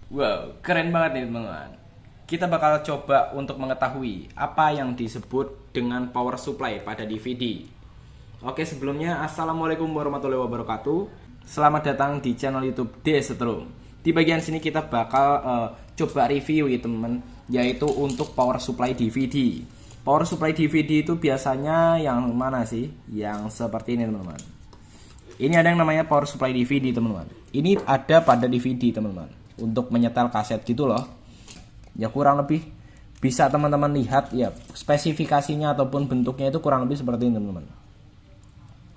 Wow, keren banget nih teman-teman. Kita bakal coba untuk mengetahui apa yang disebut dengan power supply pada DVD. Oke, sebelumnya Assalamualaikum warahmatullahi wabarakatuh. Selamat datang di channel YouTube Desetrum. Di bagian sini kita bakal coba review ya teman-teman, yaitu untuk power supply DVD. Power supply DVD itu biasanya yang mana sih? Yang seperti ini teman-teman. Ini ada yang namanya power supply DVD teman-teman. Ini ada pada DVD teman-teman, untuk menyetel kaset gitu loh. Ya kurang lebih bisa teman-teman lihat ya, spesifikasinya ataupun bentuknya itu kurang lebih seperti ini teman-teman.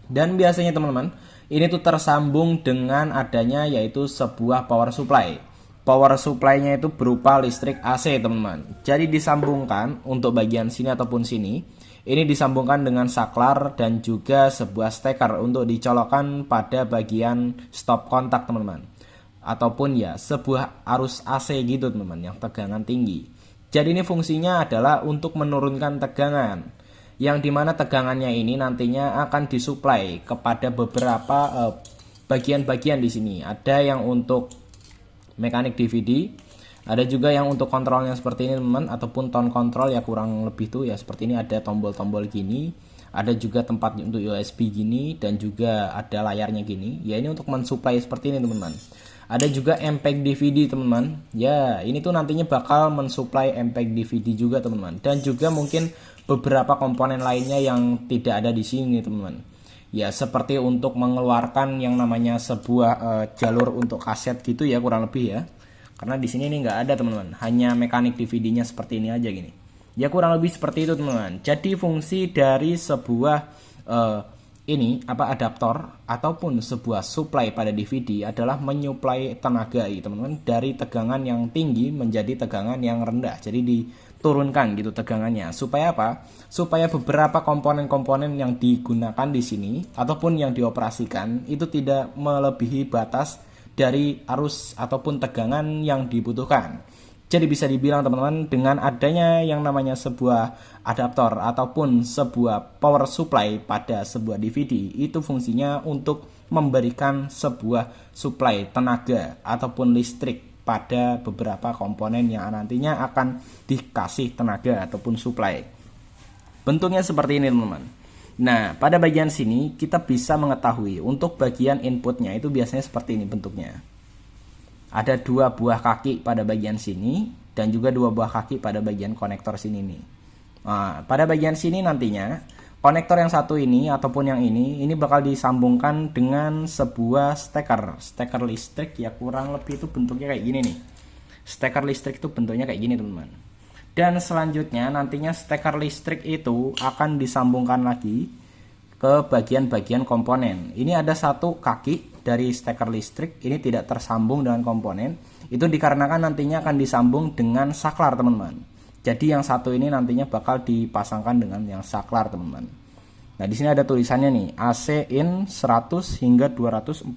Dan biasanya teman-teman, ini tuh tersambung dengan adanya yaitu sebuah power supply. Power supply-nya itu berupa listrik AC teman-teman. Jadi disambungkan untuk bagian sini ataupun sini. Ini disambungkan dengan saklar dan juga sebuah steker untuk dicolokkan pada bagian stop kontak teman-teman. Ataupun ya sebuah arus AC gitu teman-teman, yang tegangan tinggi. Jadi ini fungsinya adalah untuk menurunkan tegangan, yang dimana tegangannya ini nantinya akan disuplai kepada beberapa bagian-bagian di sini. Ada yang untuk mekanik DVD, ada juga yang untuk kontrolnya seperti ini teman-teman, ataupun tone control ya kurang lebih tuh ya seperti ini, ada tombol-tombol gini, ada juga tempat untuk USB gini, dan juga ada layarnya gini. Ya ini untuk mensuplai seperti ini teman-teman. Ada juga MPEG DVD teman-teman. Ya ini tuh nantinya bakal mensuplai MPEG DVD juga teman-teman, dan juga mungkin beberapa komponen lainnya yang tidak ada di sini teman-teman. Ya seperti untuk mengeluarkan yang namanya sebuah jalur untuk kaset gitu ya kurang lebih ya. Karena di sini ini nggak ada teman-teman, hanya mekanik DVD-nya seperti ini aja gini. Ya kurang lebih seperti itu teman-teman. Jadi fungsi dari sebuah adaptor ataupun sebuah supply pada DVD adalah menyuplai tenaga teman-teman, dari tegangan yang tinggi menjadi tegangan yang rendah. Jadi diturunkan gitu tegangannya. Supaya apa? Supaya beberapa komponen-komponen yang digunakan di sini ataupun yang dioperasikan itu tidak melebihi batas dari arus ataupun tegangan yang dibutuhkan. Jadi bisa dibilang teman-teman, dengan adanya yang namanya sebuah adaptor ataupun sebuah power supply pada sebuah DVD, itu fungsinya untuk memberikan sebuah supply tenaga ataupun listrik pada beberapa komponen yang nantinya akan dikasih tenaga ataupun supply. Bentuknya seperti ini teman-teman. Nah, pada bagian sini kita bisa mengetahui untuk bagian inputnya itu biasanya seperti ini bentuknya. Ada dua buah kaki pada bagian sini dan juga dua buah kaki pada bagian konektor sini nih. Nah, pada bagian sini nantinya konektor yang satu ini ataupun yang ini bakal disambungkan dengan sebuah steker listrik ya kurang lebih itu bentuknya kayak gini nih. Steker listrik itu bentuknya kayak gini teman-teman. Dan selanjutnya nantinya steker listrik itu akan disambungkan lagi ke bagian-bagian komponen. Ini ada satu kaki dari steker listrik, ini tidak tersambung dengan komponen. Itu dikarenakan nantinya akan disambung dengan saklar teman-teman. Jadi yang satu ini nantinya bakal dipasangkan dengan yang saklar teman-teman. Nah di sini ada tulisannya nih, AC in 100 hingga 240.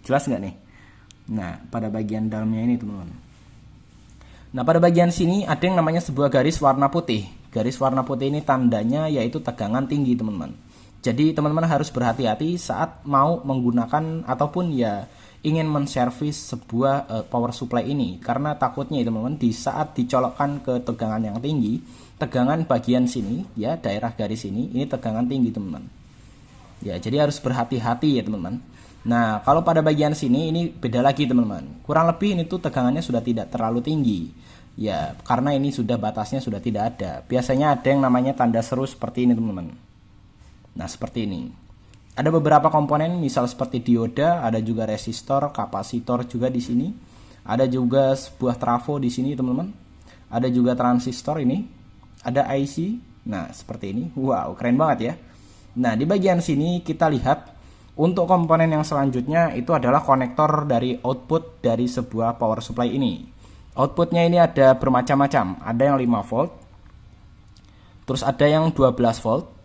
Jelas nggak nih? Nah pada bagian dalamnya ini teman-teman. Nah pada bagian sini ada yang namanya sebuah garis warna putih. Garis warna putih ini tandanya yaitu tegangan tinggi teman-teman. Jadi teman-teman harus berhati-hati saat mau menggunakan ataupun ya ingin menservis sebuah power supply ini. Karena takutnya teman-teman di saat dicolokkan ke tegangan yang tinggi, tegangan bagian sini ya daerah garis ini tegangan tinggi teman-teman. Ya jadi harus berhati-hati ya teman-teman. Nah kalau pada bagian sini ini beda lagi teman-teman. Kurang lebih ini tuh tegangannya sudah tidak terlalu tinggi. Ya karena ini sudah batasnya sudah tidak ada. Biasanya ada yang namanya tanda seru seperti ini teman-teman. Nah seperti ini. Ada beberapa komponen misal seperti dioda, ada juga resistor, kapasitor juga di sini. Ada juga sebuah trafo di sini teman-teman. Ada juga transistor ini. Ada IC. Nah seperti ini. Wow keren banget ya. Nah di bagian sini kita lihat untuk komponen yang selanjutnya itu adalah konektor dari output dari sebuah power supply ini. Outputnya ini ada bermacam-macam. Ada yang 5 volt. Terus ada yang 12 volt.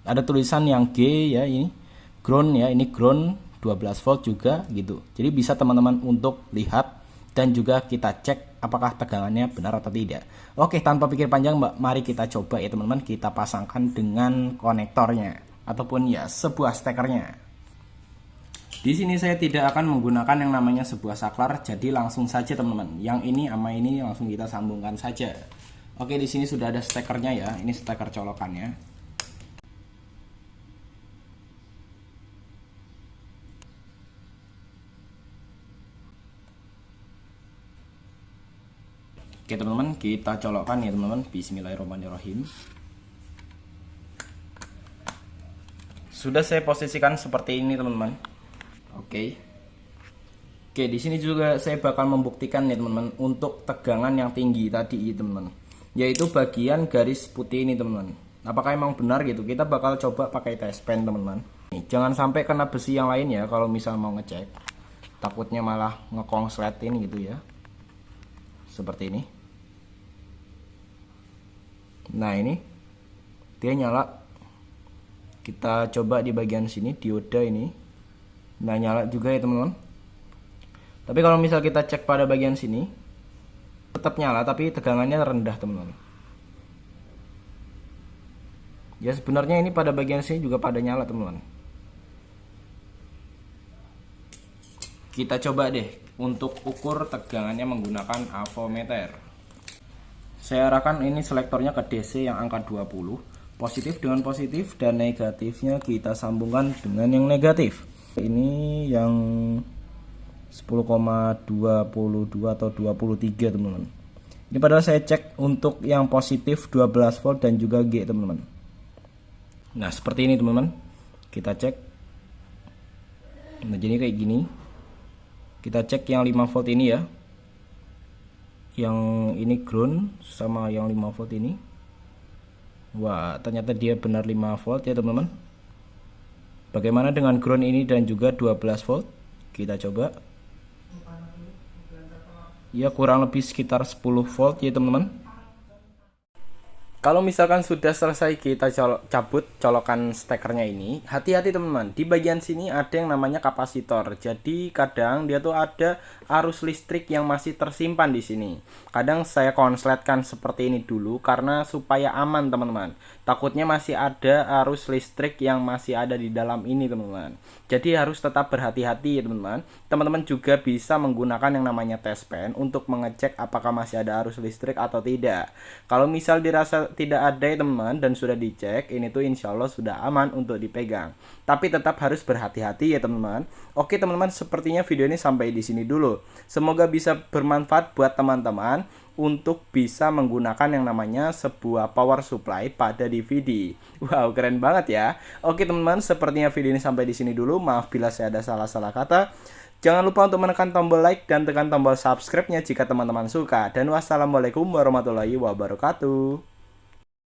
Ada tulisan yang G ya ini. Ground ya, ini ground 12 volt juga gitu. Jadi bisa teman-teman untuk lihat dan juga kita cek apakah tegangannya benar atau tidak. Oke, tanpa pikir panjang mari kita coba ya teman-teman, kita pasangkan dengan konektornya ataupun ya sebuah stekernya. Di sini saya tidak akan menggunakan yang namanya sebuah saklar, jadi langsung saja teman-teman. Yang ini sama ini langsung kita sambungkan saja. Oke, di sini sudah ada stekernya ya. Ini steker colokannya. Oke teman-teman, kita colokkan ya teman-teman. Bismillahirrahmanirrahim. Sudah saya posisikan seperti ini teman-teman. Oke. Oke, di sini juga saya bakal membuktikan ya teman-teman untuk tegangan yang tinggi tadi teman-teman. Yaitu bagian garis putih ini teman-teman. Apakah emang benar gitu? Kita bakal coba pakai test pen teman-teman. Jangan sampai kena besi yang lain ya kalau misal mau ngecek. Takutnya malah ngekonsletin gitu ya. Seperti ini. Nah ini dia nyala. Kita coba di bagian sini dioda ini. Nah nyala juga ya teman-teman. Tapi kalau misal kita cek pada bagian sini tetap nyala tapi tegangannya rendah teman-teman. Ya sebenarnya ini pada bagian sini juga pada nyala teman-teman. Kita coba deh untuk ukur tegangannya menggunakan avometer. Saya arahkan ini selektornya ke DC yang angka 20. Positif dengan positif dan negatifnya kita sambungkan dengan yang negatif. Ini yang 10,22 atau 23 teman-teman. Ini padahal saya cek untuk yang positif 12 volt dan juga G teman-teman. Nah seperti ini teman-teman. Kita cek. Nah jadi kayak gini. Kita cek yang 5 volt ini ya. Yang ini ground sama yang 5 volt ini. Wah ternyata dia benar 5 volt ya teman-teman. Bagaimana dengan ground ini dan juga 12 volt? Kita coba. Ya kurang lebih sekitar 10 volt ya teman-teman. Kalau misalkan sudah selesai kita cabut colokan stekernya ini, hati-hati teman-teman. Di bagian sini ada yang namanya kapasitor. Jadi kadang dia tuh ada arus listrik yang masih tersimpan di sini. Kadang saya konsletkan seperti ini dulu karena supaya aman teman-teman. Takutnya masih ada arus listrik yang masih ada di dalam ini teman-teman. Jadi harus tetap berhati-hati ya teman-teman. Teman-teman juga bisa menggunakan yang namanya test pen untuk mengecek apakah masih ada arus listrik atau tidak. Kalau misal dirasa tidak ada ya teman-teman dan sudah dicek, ini tuh insya Allah sudah aman untuk dipegang. Tapi tetap harus berhati-hati ya teman-teman. Oke teman-teman, sepertinya video ini sampai di sini dulu. Semoga bisa bermanfaat buat teman-teman untuk bisa menggunakan yang namanya sebuah power supply pada DVD. Wow, keren banget ya. Oke teman-teman, sepertinya video ini sampai di sini dulu. Maaf bila saya ada salah-salah kata. Jangan lupa untuk menekan tombol like dan tekan tombol subscribe-nya jika teman-teman suka. Dan wassalamualaikum warahmatullahi wabarakatuh.